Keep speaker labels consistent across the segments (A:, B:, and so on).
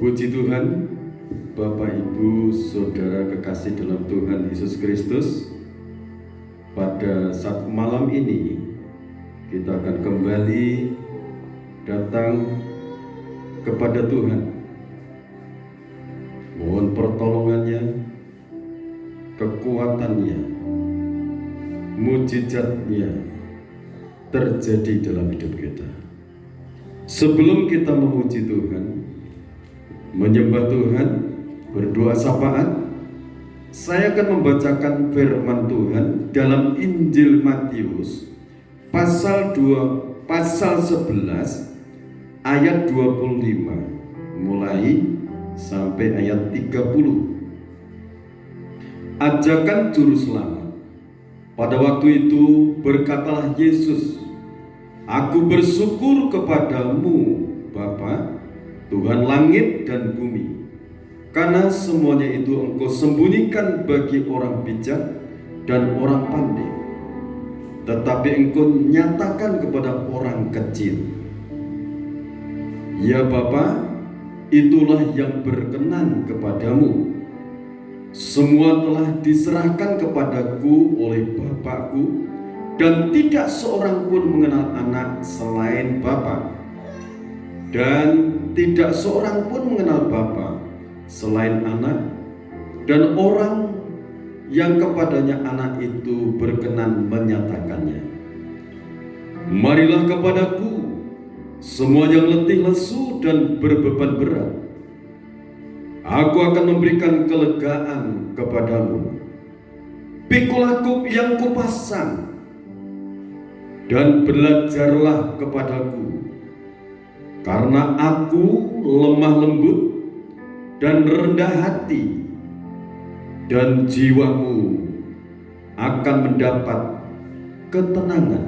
A: Puji Tuhan, Bapak, Ibu, Saudara kekasih dalam Tuhan Yesus Kristus. Pada saat malam ini kita akan kembali datang kepada Tuhan. Mohon pertolongannya, kekuatannya, mujizatnya terjadi dalam hidup kita. Sebelum kita memuji Tuhan, menyembah Tuhan, berdoa syafaat, saya akan membacakan firman Tuhan dalam Injil Matius pasal 11 ayat 25 mulai sampai ayat 30. Ajakan juru selamat. Pada waktu itu berkatalah Yesus, "Aku bersyukur kepadamu, Bapa, Tuhan langit dan bumi, karena semuanya itu Engkau sembunyikan bagi orang bijak dan orang pandai, tetapi Engkau nyatakan kepada orang kecil. Ya Bapa, itulah yang berkenan kepadamu. Semua telah diserahkan kepadaku oleh Bapakku, dan tidak seorang pun mengenal anak selain Bapa, dan tidak seorang pun mengenal Bapa selain anak, dan orang yang kepadanya anak itu berkenan menyatakannya. Marilah kepadaku, semua yang letih lesu dan berbeban berat, aku akan memberikan kelegaan kepadamu. Pikulah kuk yang kupasang, dan belajarlah kepadaku, karena aku lemah lembut dan rendah hati, dan jiwamu akan mendapat ketenangan.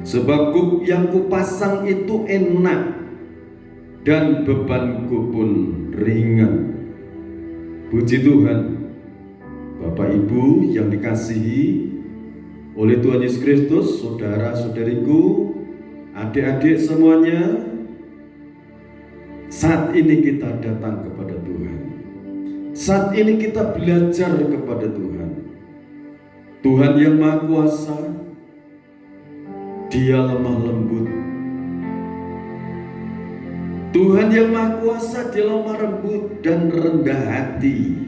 A: Sebab kuk yang kupasang itu enak, dan bebanku pun ringan." Puji Tuhan. Bapak Ibu yang dikasihi oleh Tuhan Yesus Kristus, saudara-saudariku, adik-adik semuanya, saat ini kita datang kepada Tuhan. Saat ini kita belajar kepada Tuhan. Tuhan yang Maha Kuasa, Dia lemah lembut. Tuhan yang Maha Kuasa, Dia lemah lembut dan rendah hati.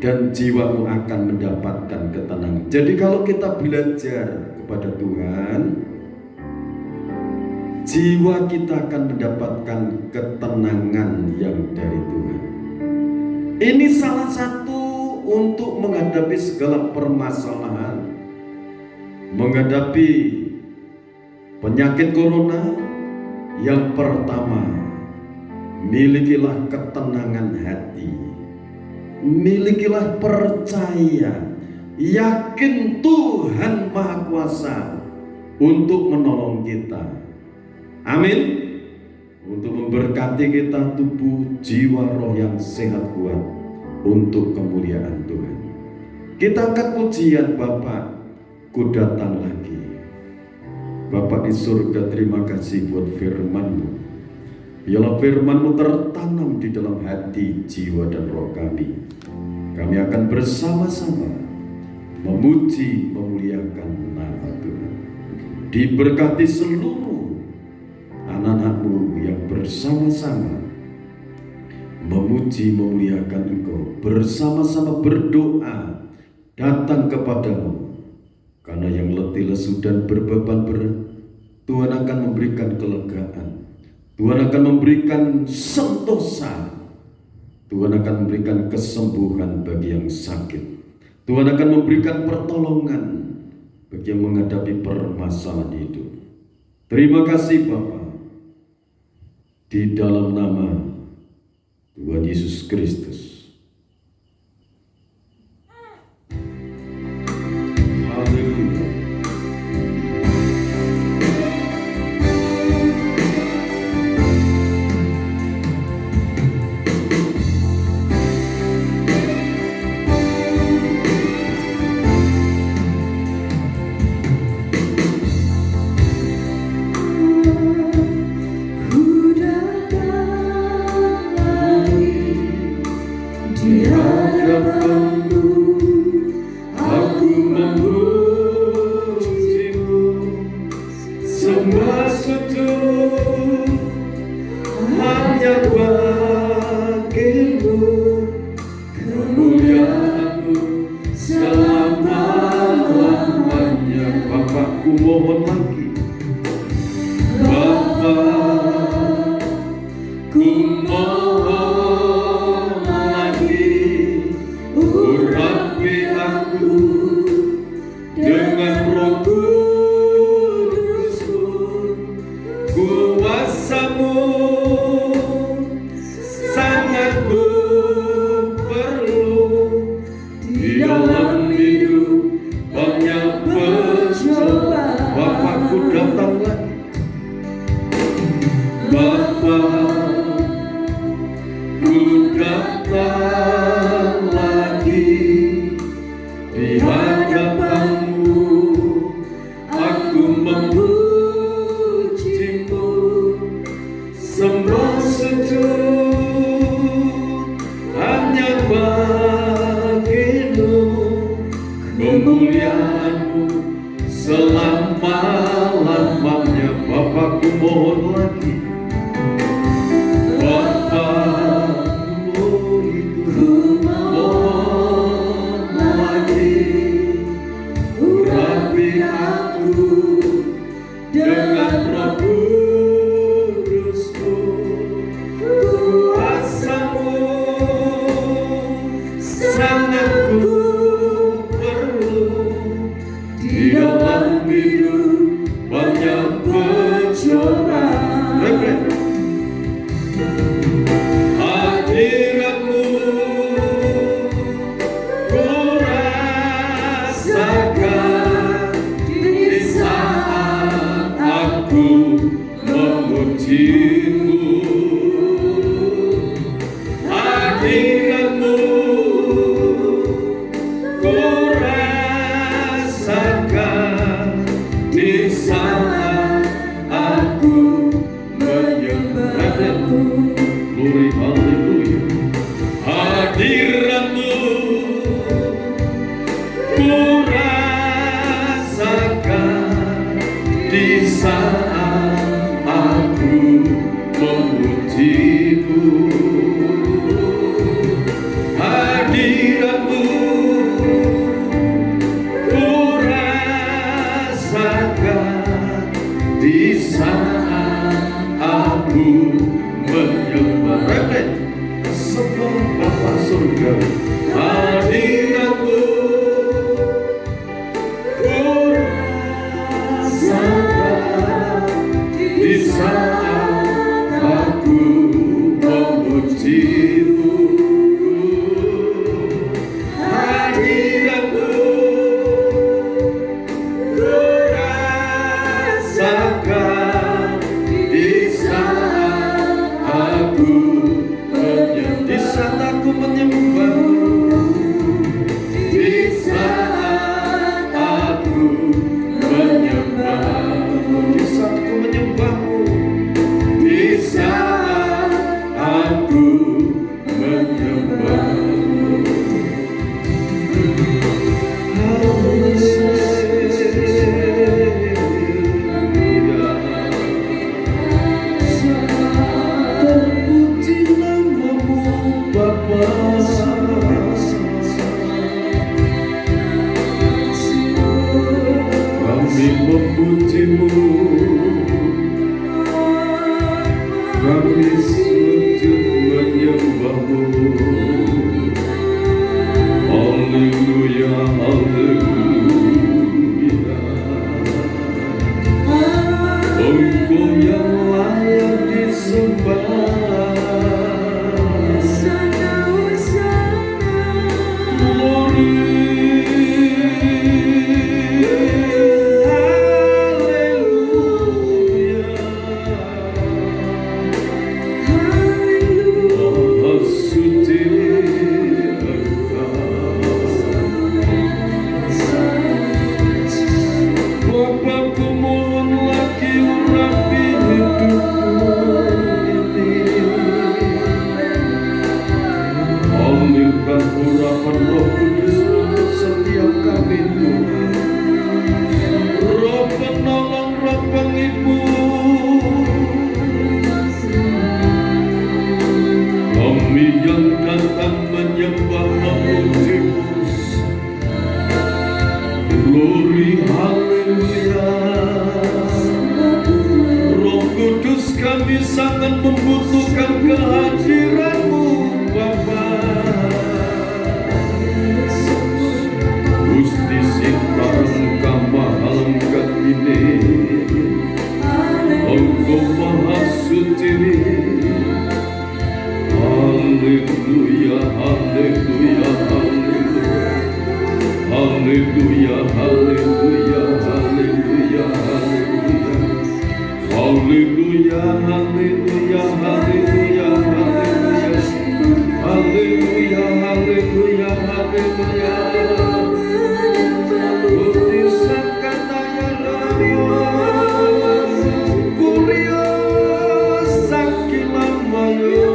A: Dan jiwamu akan mendapatkan ketenangan. Jadi kalau kita belajar kepada Tuhan, jiwa kita akan mendapatkan ketenangan yang dari Tuhan. Ini salah satu untuk menghadapi segala permasalahan, menghadapi penyakit corona. Yang pertama, milikilah ketenangan hati. Milikilah percaya, yakin Tuhan Maha Kuasa untuk menolong kita. Amin. Untuk memberkati kita tubuh, jiwa, roh yang sehat kuat untuk kemuliaan Tuhan. Kita angkat pujian, Bapa, ku datang lagi. Bapa di surga, terima kasih buat firman-Mu. Biarlah firman-Mu tertanam di dalam hati, jiwa, dan roh kami. Kami akan bersama-sama memuji, memuliakan nama Tuhan. Diberkati seluruh anak-anak-Mu yang bersama-sama memuji, memuliakan Engkau, bersama-sama berdoa datang kepadamu. Karena yang letih lesu dan berbeban berat, Tuhan akan memberikan kelegaan. Tuhan akan memberikan sentosa. Tuhan akan memberikan kesembuhan bagi yang sakit. Tuhan akan memberikan pertolongan bagi yang menghadapi permasalahan hidup. Terima kasih Bapa. Di dalam nama Tuhan Yesus Kristus. mohon lagi. Bapa, ku mohon lagi, urapi aku dengan Roh Kudus-Mu, kuasa-Mu sangat ku perlu di dalam hidup banyak percobaan. Bapakku datang lagi. Bapa, ku datang lagi di hadapan-Mu, aku memuji-Mu, sembah sujud hanya bagi-Mu, kemuliaan-Mu selama-lamanya. Bapakku mohon lagi. Bapa, ku mohon lagi, urapi aku dengan Roh Kudus-Mu, kuasa-Mu sangat ku perlu di dalam hidup banyak percobaan. Hadirat-Mu ku rasakan di saat aku memuji-Mu. Hadirat-Mu ku rasakan di saat aku menyembah-Mu. Glory, haleluya. Hadirat-Mu ku rasakan di saat aku memuji-Mu. Hadirat-Mu ku rasakan di saat aku menyembah. Sebab Bapa surga. Hadirat-Mu ku rasakan di saat aku memuji-Mu. Hadirat-Mu ku rasakan di saat aku menyembah-Mu, di saat aku menyembah-Mu, di saat aku menyembah-Mu, di saat aku menyembah-Mu. Terpuji nama-Mu Bapa, kami memuji-Mu, kami sujud menyembah-Mu. Haleluya, haleluya. Engkau yang layak disembah. Bapakku mohon lagi, urapi hidupku ini. Alirkan urapan Roh Kudus untuk setiap kami Tuhan. Roh penolong, Roh penghibur, kami yang datang menyembah memuji-Mu. Glory, haleluya. kami sangat membutuhkan kehadiran-Mu, Bapa. Gusti Sinta engkau mahal engkau ini, engkau maha suci. Haleluya, haleluya, haleluya, haleluya, haleluya, haleluya, haleluya, haleluya, haleluya, haleluya, haleluya, haleluya, haleluya. Bukti sakataya Rama, kurio sakilamayo.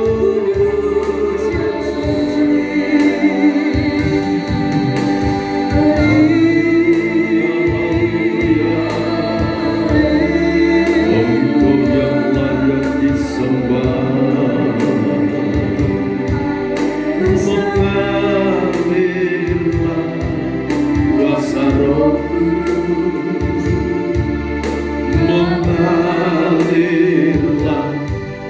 A: Mengalirlah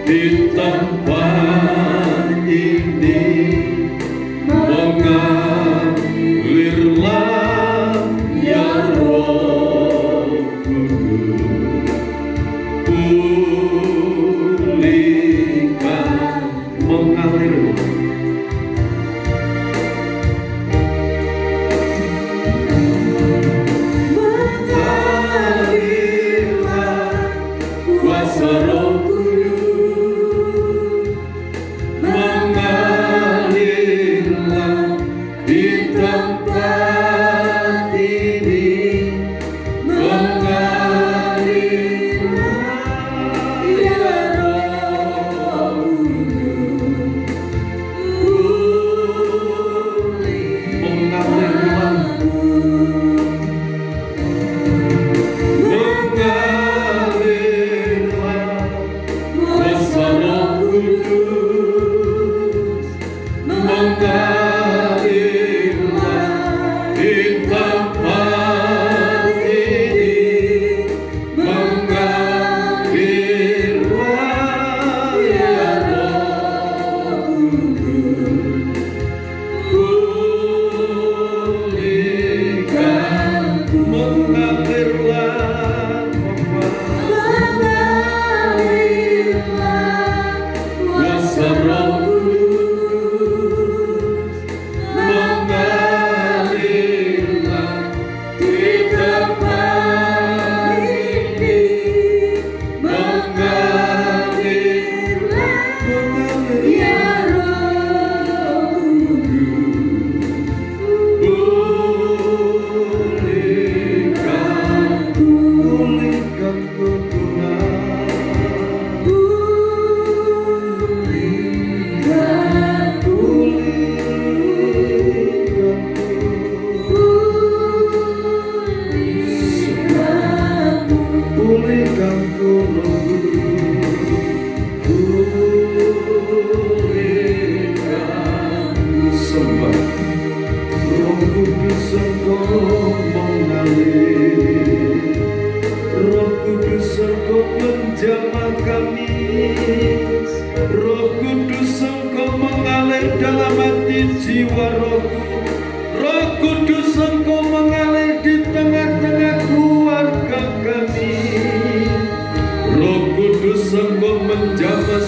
A: di tempat ini, mengalirlah ya Roh Kudus, pulihkan, mengalirlah.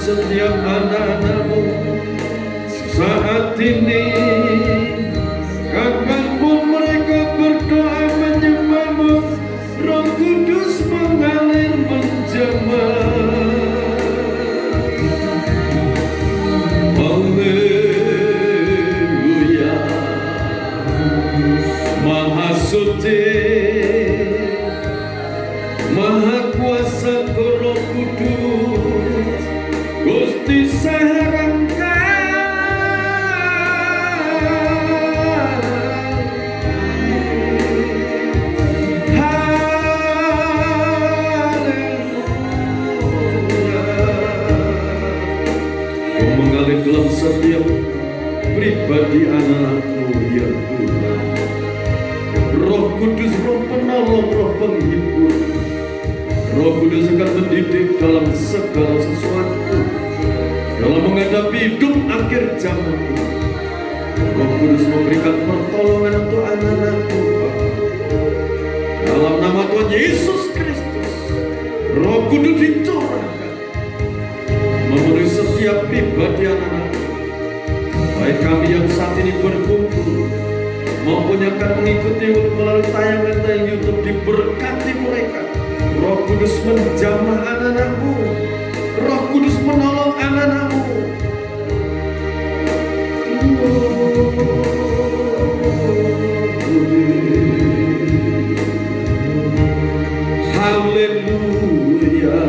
B: Setiap anak-anakmu saat ini, kapanpun mereka berdoa menyembahmu, Roh Kudus mengalir menjamah. Haleluya, Maha Suci, Maha Kuasa Roh Kudus, Gusti mengalir dalam setiap pribadi anak-Mu ya Tuhan. Roh Kudus, Roh penolong, Roh penghibur,
A: Roh Kudus akan mendidik dalam segala sesuatu dalam menghadapi hidup akhir zaman ini. Roh Kudus memberikan pertolongan untuk anak-anakmu, Bapa. Dalam nama Tuhan Yesus Kristus, Roh Kudus dicurahkan memenuhi setiap pribadi anak-anakmu, baik kami yang saat ini berkumpul maupun yang akan mengikuti melalui tayangan YouTube. Diberkati mereka. Roh Kudus menjamah anak-anakmu, Roh Kudus menolong anak-anakmu. Haleluya,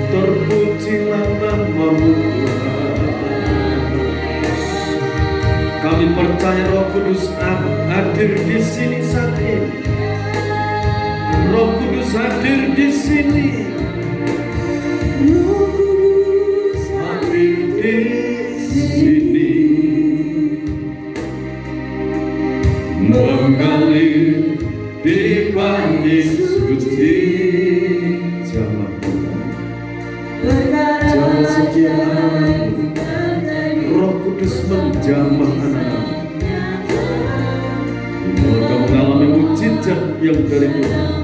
A: terpujilah namamu Tuhan. Kami percaya Roh Kudus hadir di sini saat ini. Roh Kudus hadir di sini. Roh Kudus hadir di sini, mengalir di bait suci. Jamaah Tuhan, jamaah sekian, Roh Kudus menjamah anak-anak. Mereka mengalami mujizat yang dari Tuhan.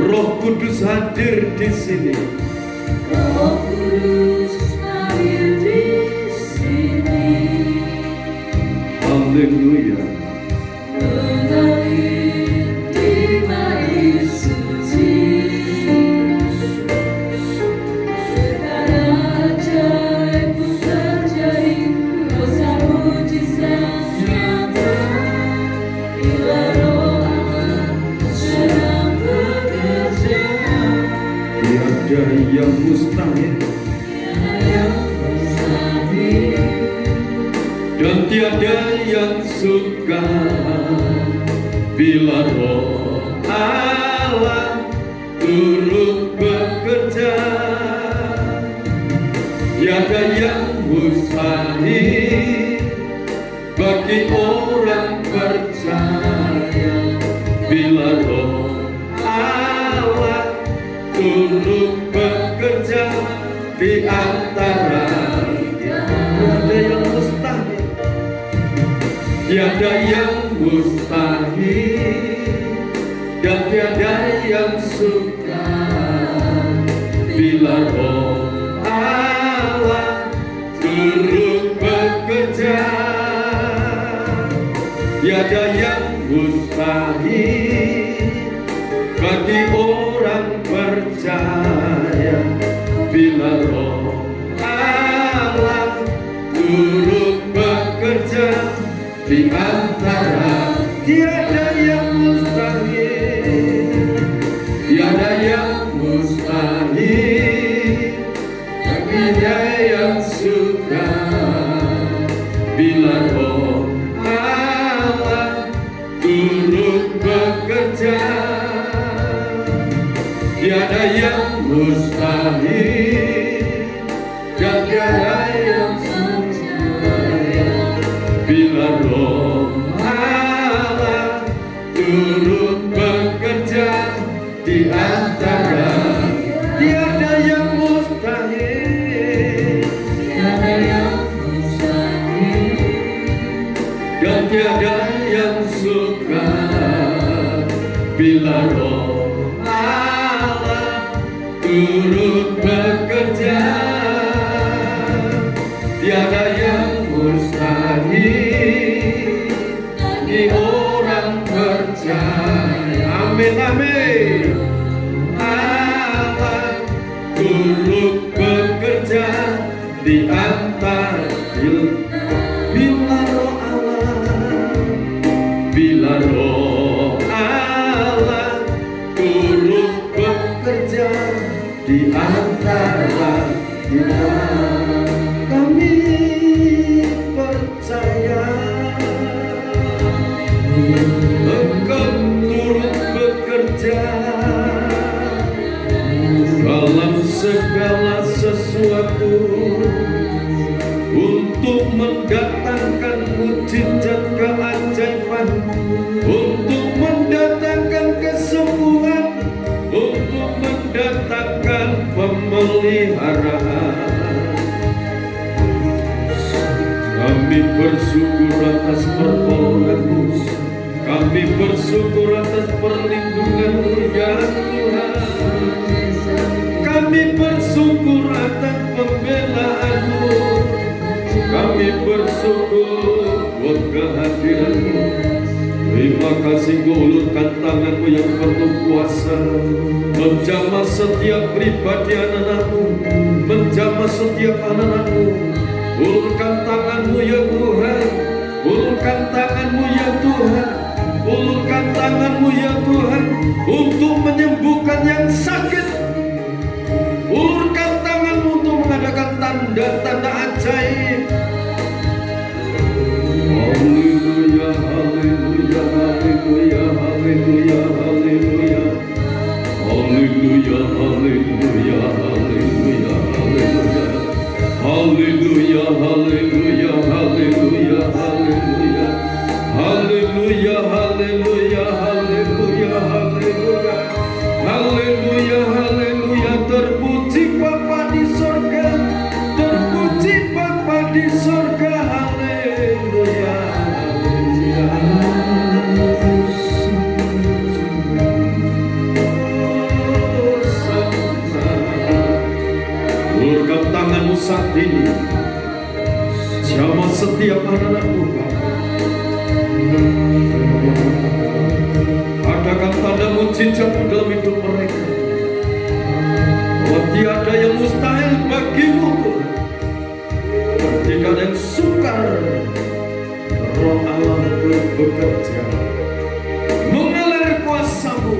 A: Roh Kudus hadir di sini.
B: Roh Kudus hadir di sini.
A: Haleluya.
B: Mengalir di bait suci. Segala ajaib terjadi, kuasa mujizat nyata. Bila Roh Allah sedang bekerja,
A: Tiada yang mustahil, dan tiada yang sukar bila Roh Allah turut bekerja. Tiada yang mustahil bagi orang percaya bila Roh Allah turut bekerja di antara kita. Tiada yang mustahil, tiada yang mustahil, dan tiada yang sukar bila Roh Allah turut bekerja. Tiada yang mustahil bagi orang percaya bila Roh Allah turut bekerja di antara. Tiada yang mustahil, tiada yang mustahil, dan tiada yang sukar bila Roh Allah turut bekerja. Tiada yang mustahil, dan tiada yang sukar bila Roh Allah turut bekerja di antara. Tiada yang mustahil,
B: tiada yang mustahil,
A: dan tiada yang sukar bila Roh Allah turut bekerja. Tiada yang mustahil bagi orang percaya. Amin, amin. Allah turut bekerja di antara. Bila Roh Allah, bila Roh Allah turut bekerja di antara kita, kami percaya Engkau turut bekerja dalam segala sesuatu untuk mendatangkan mujizat keajaiban, untuk mendatangkan kesembuhan bersyukur atas pertolongan-Mu. Kami bersyukur atas perlindungan-Mu ya Tuhan. Kami bersyukur atas pembelaan-Mu. Kami bersyukur buat kehadiran-Mu. Terima kasih, Kau ulurkan tangan-Mu yang penuh kuasa, menjamah setiap pribadi anak-anak-Mu, menjamah setiap anak-anak-Mu. Ulurkan tangan-Mu ya Tuhan, ulurkan tangan-Mu ya Tuhan, ulurkan tangan-Mu ya Tuhan, untuk menyembuhkan yang sakit. Ulurkan tangan-Mu untuk mengadakan tanda-tanda ajaib. Haleluya, haleluya, haleluya, haleluya, haleluya. Haleluya, haleluya, haleluya, haleluya. Haleluya, haleluya, haleluya, haleluya. Haleluya, haleluya, haleluya, haleluya. Haleluya, haleluya. Terpuji Bapa di sorga, terpuji Bapa di sorga. Haleluya, haleluya. Ulurkan tangan-Mu saat ini, jamah setiap anak-anak-Mu. Adakan tanda mujizat-Mu dalam hidup mereka, bahwa tiada yang mustahil bagi-Mu Tuhan. Tidak ada yang sukar. Roh Allah bekerja, mengalir kuasa-Mu,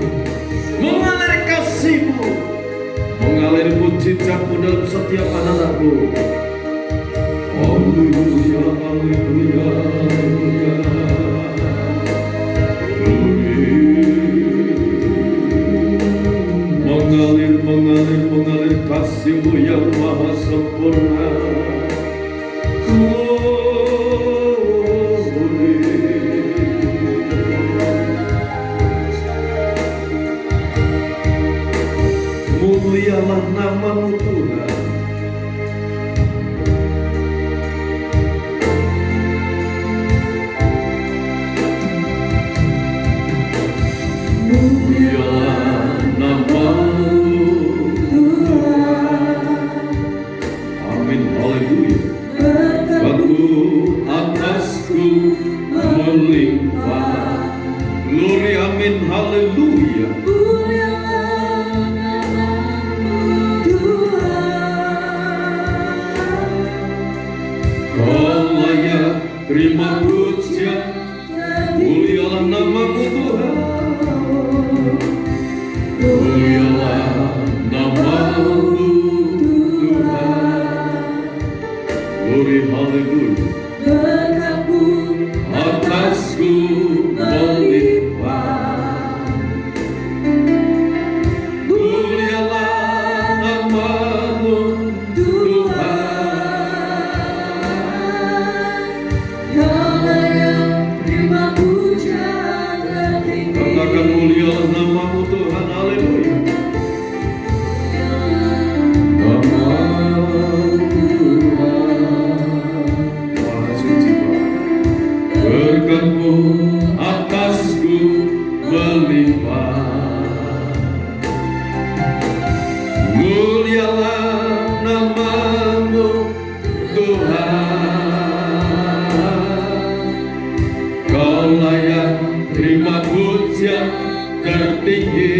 A: mengalir kasih-Mu, mengalir mujizat-Mu dalam setiap anak-anak-Mu. Haleluya, haleluya, haleluya. Mengalir, mengalir, mengalir kasih-Mu yang maha sempurna. Mulialah nama-Mu Tuhan. Mulialah nama-Mu Tuhan. Amin, haleluya. Batu atasku melimpah. Glory, amin, haleluya. Terima pujian, mulialah nama-Mu Tuhan. Mulialah nama-Mu Tuhan. Glory, haleluya. Berkat-Mu atasku melimpah. Mulialah nama-Mu Tuhan. Katakan mulialah nama-Mu Tuhan, haleluya. Nama-Mu Tuhan, Maha Suci Bapa. Berkat-Mu atasku melimpah. Mulialah nama-Mu Tuhan. Kau layak terima pujian tertinggi.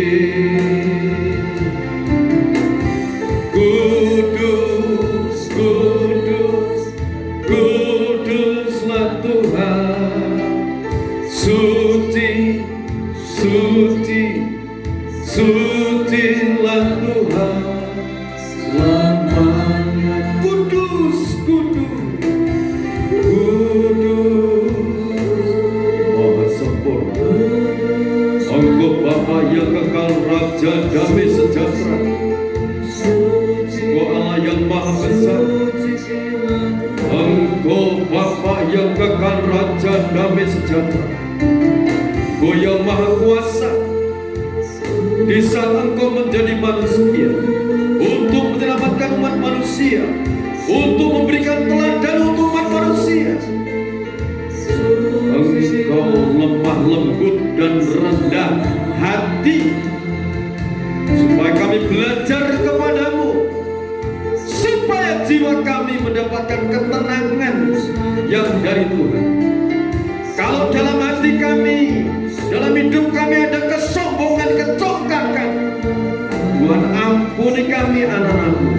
A: Kudus, kudus, kuduslah Tuhan. Suci, suci, sucilah Tuhan selamanya. Kudus, kudus, kudus, Engkau Bapa yang kekal, Raja damai sejahtera. Engkau Allah yang maha besar. Engkau Bapa yang kekal, Raja damai sejahtera. Engkau yang maha kuasa. Di saat Engkau menjadi manusia untuk menyelamatkan umat manusia, untuk memberikan teladan untuk umat manusia, lembut dan rendah hati, supaya kami belajar kepadamu, supaya jiwa kami mendapatkan ketenangan yang dari Tuhan. Kalau dalam hati kami, dalam hidup kami ada kesombongan, kecongkakan, Tuhan ampuni kami anak-anakmu.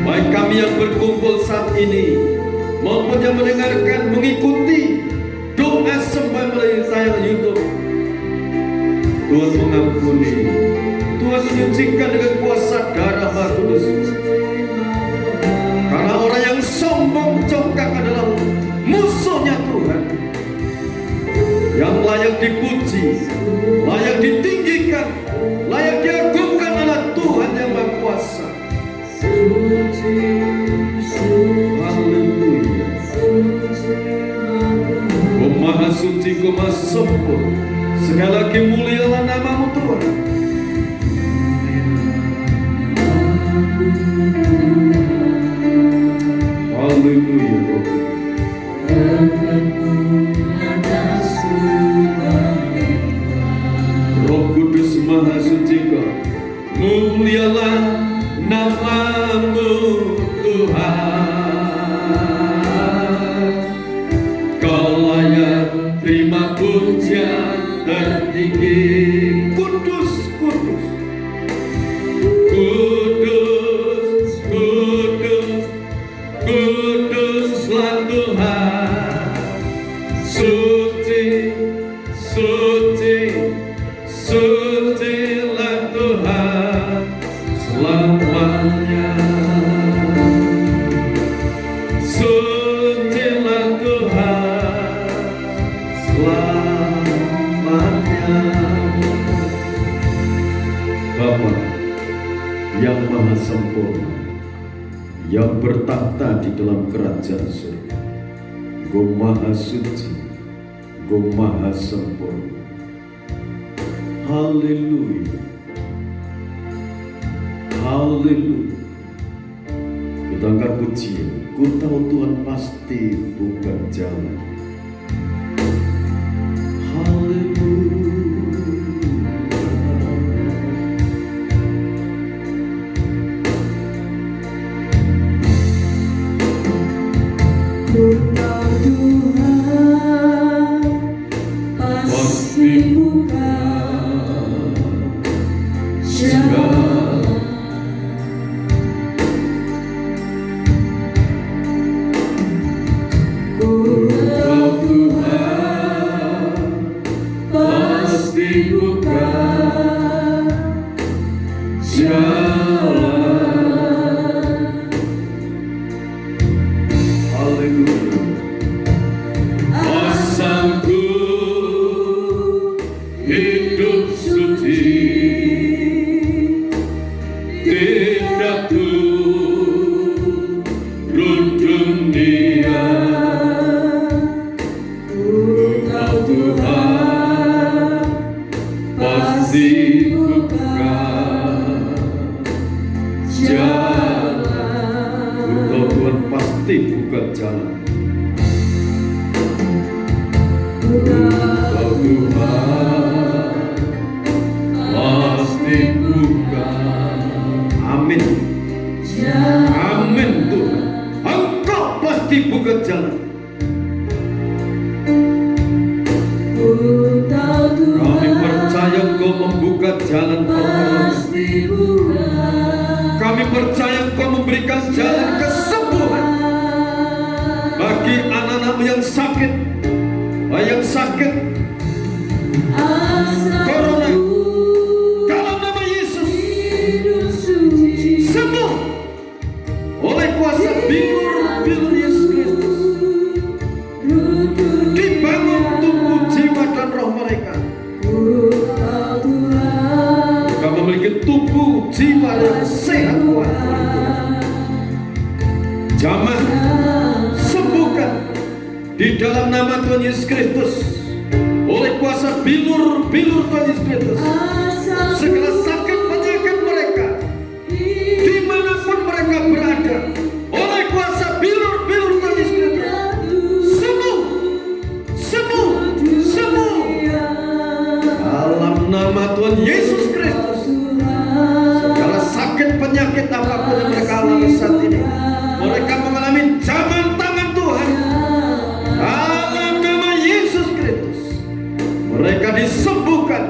A: Baik kami yang berkumpul saat ini maupun yang mendengarkan, mengikuti doa sembah melalui tayangan YouTube, Tuhan mengampuni, Tuhan menyucikan dengan kuasa darah Maha Kudus. Karena orang yang sombong congkak adalah musuhnya Tuhan. Yang layak dipuji, layak ditinggikan, layak diagungkan adalah Tuhan yang Maha Kuasa. Haleluya. Kau Maha Suci, Kau Maha Sempurna. Sekali lagi mulialah nama-Mu Tuhan. Haleluya. Roh Kudus Maha Suci Kau, mulialah nama-Mu Tuhan. Kau layak terima pujian tertinggi. Kudus, kudus, kudus, kudus, kuduslah Tuhan. Suci, suci, sucilah Tuhan selamanya. Sucilah Tuhan selamanya. Bapa yang Maha Sempurna, yang bertahta di dalam kerajaan surga, Engkau Maha Suci, Engkau Maha Sempurna. Haleluya, haleluya. Kita angkat pujian. Ku tahu Tuhan pasti buka jalan. Haleluya.
B: Ku tahu Tuhan pasti buka jalan. Ku tahu Tuhan pasti buka jalan.
A: Asalku hidup suci, tidak turun dunia. Ku tahu Tuhan pasti buka jalan. Ku tahu Tuhan pasti buka jalan. Tuhan pasti buka. Amin. Amin Tuhan. Engkau pasti buka jalan. Kami percaya Engkau membuka jalan pasti. Kami percaya Engkau memberikan jalan kesembuhan bagi anak-anak yang sakit, corona, dalam nama Yesus sembuh oleh kuasa bilur Yesus Kristus. Dibangun tubuh, jiwa dan roh mereka. Mereka memiliki tubuh, jiwa yang sehat kuat. Jamah sembuhkan di dalam nama Tuhan Yesus Kristus. Oleh kuasa bilur Tuhan Yesus Kristus, segala sakit penyakit mereka dimanapun mereka berada, oleh kuasa bilur Tuhan Yesus Kristus, sembuh, sembuh, nama Tuhan Yesus Kristus, segala sakit penyakit apapun yang mereka alami saat ini, mereka mengalami jaman tangan Tuhan. Dalam nama Yesus Kristus, mereka disembuhkan,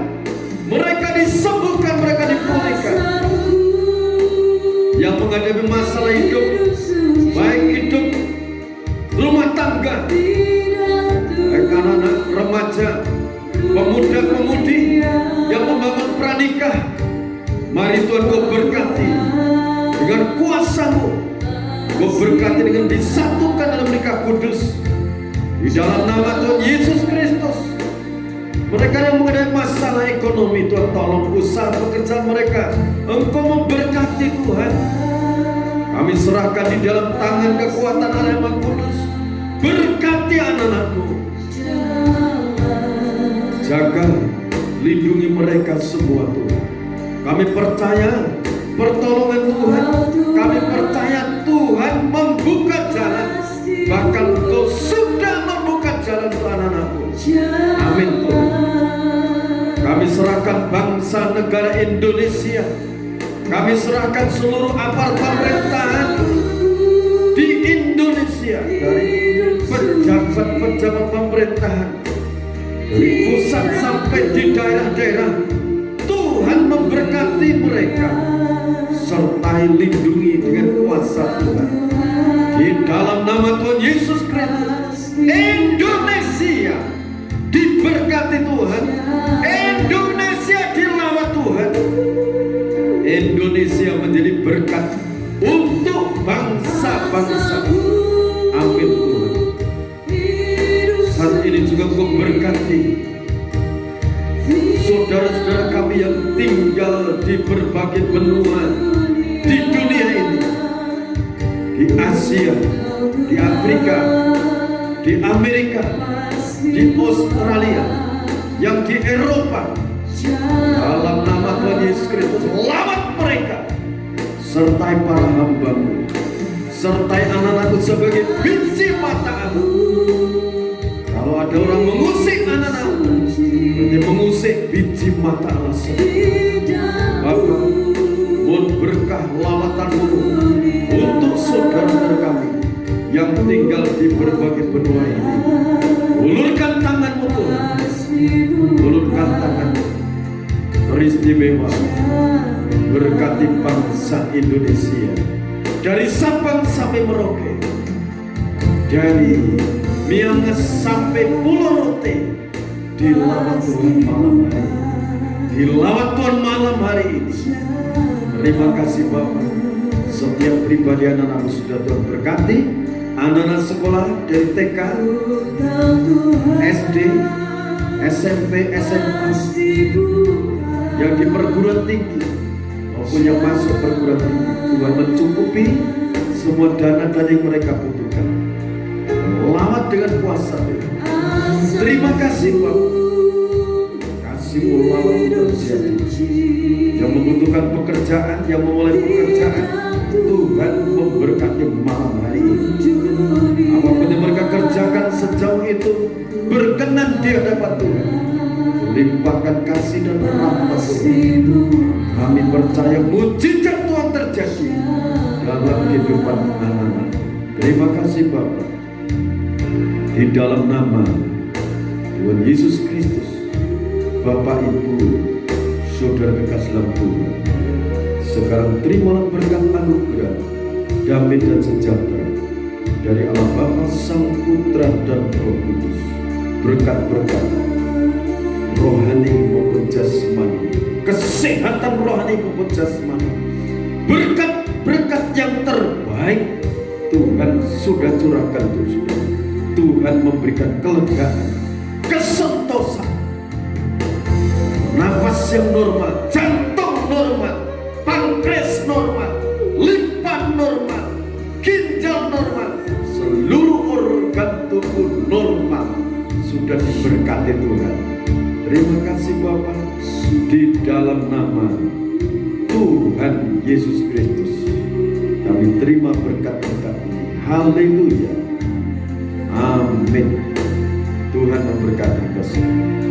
A: mereka disembuhkan, mereka dipulihkan. Yang menghadapi masalah hidup, baik hidup rumah tangga, baik anak-anak remaja, pemuda-pemudi yang membangun pranikah, mari Tuhan Kau berkati dengan kuasa-Mu. Kau berkati dengan disatukan dalam nikah kudus di dalam nama Tuhan Yesus Kristus. Mereka yang menghadapi masalah ekonomi, Tuhan tolong usaha pekerjaan mereka, Engkau memberkati Tuhan. Kami serahkan di dalam tangan kekuatan Allah yang Maha Kudus. Berkati anak-anak-Mu, jaga, lindungi mereka semua Tuhan. Kami percaya pertolongan Tuhan, kami percaya Tuhan membuka jalan, bahkan Engkau sudah membuka jalan untuk anak-anak-Mu. Amin Tuhan. Kami serahkan bangsa negara Indonesia, kami serahkan seluruh aparat pemerintahan di Indonesia, dari pejabat-pejabat pemerintahan, dari pusat sampai di daerah-daerah. Tuhan memberkati mereka, sertai lindungi dengan kuasa Tuhan. Di dalam nama Tuhan Yesus Kristus, Indonesia diberkati Tuhan, Indonesia dilawat Tuhan. Indonesia menjadi berkat untuk bangsa-bangsa. Amin Tuhan. Saat ini juga Kau berkati saudara-saudara kami yang tinggal di berbagai benua di dunia ini, di Asia, di Afrika, di Amerika, di Australia, yang di Eropa. Dalam nama Tuhan Yesus Kristus, lawat mereka, sertai para hamba-Mu, sertai anak-anak-Ku sebagai biji mata-Mu. Kalau ada orang mengusik anak-anak-Mu, berarti mengusik biji mata Allah sendiri. Bapa, mohon berkah lawatan-Mu untuk saudara-saudara kami yang tinggal di berbagai benua ini. Ulurkan tangan-Mu Tuhan, ulurkan tangan-Mu teristimewa, berkati bangsa Indonesia dari Sabang sampai Merauke, dari Miangas sampai Pulau Rote. Dilawat Tuhan malam hari, dilawat Tuhan malam hari ini. Terima kasih Bapa. Setiap pribadi anak-anak sudah Tuhan berkati. Anak-anak sekolah dari TK, SD, SMP, SMA, yang di perguruan tinggi maupun yang masuk perguruan tinggi, Tuhan mencukupi semua dana-dana yang mereka butuhkan. Lawat dengan kuasa Tuhan. Terima kasih Bapak. Kasih-Mu lawat terjadi. Yang membutuhkan pekerjaan, yang memulai pekerjaan, Tuhan memberkati malam hari ini. Apapun yang mereka kerjakan sejauh itu berkenan di hadapan Tuhan. Limpahkan kasih dan rahmat Tuhan. Kami percaya mujizat Tuhan terjadi dalam kehidupan anak-anak. Terima kasih Bapak. Di dalam nama Tuhan Yesus Kristus, Bapak, Ibu, saudara kekasih dalam Tuhan, sekarang terimalah berkat anugerah, damai dan sejahtera dari Allah Bapa, Sang Putra dan Roh Kudus. Berkat-berkat rohani maupun jasmani, kesehatan rohani maupun jasmani, berkat-berkat yang terbaik Tuhan sudah curahkan untuk saudara. Tuhan memberikan kelegaan, kesentosan, nafas yang normal, jantung normal, pankreas normal, limpa normal, ginjal normal, seluruh organ tubuh normal sudah diberkati Tuhan. Terima kasih Bapa. Di dalam nama Tuhan Yesus Kristus kami terima berkat-berkat ini. Haleluya. Amin. Tuhan memberkati kita semua.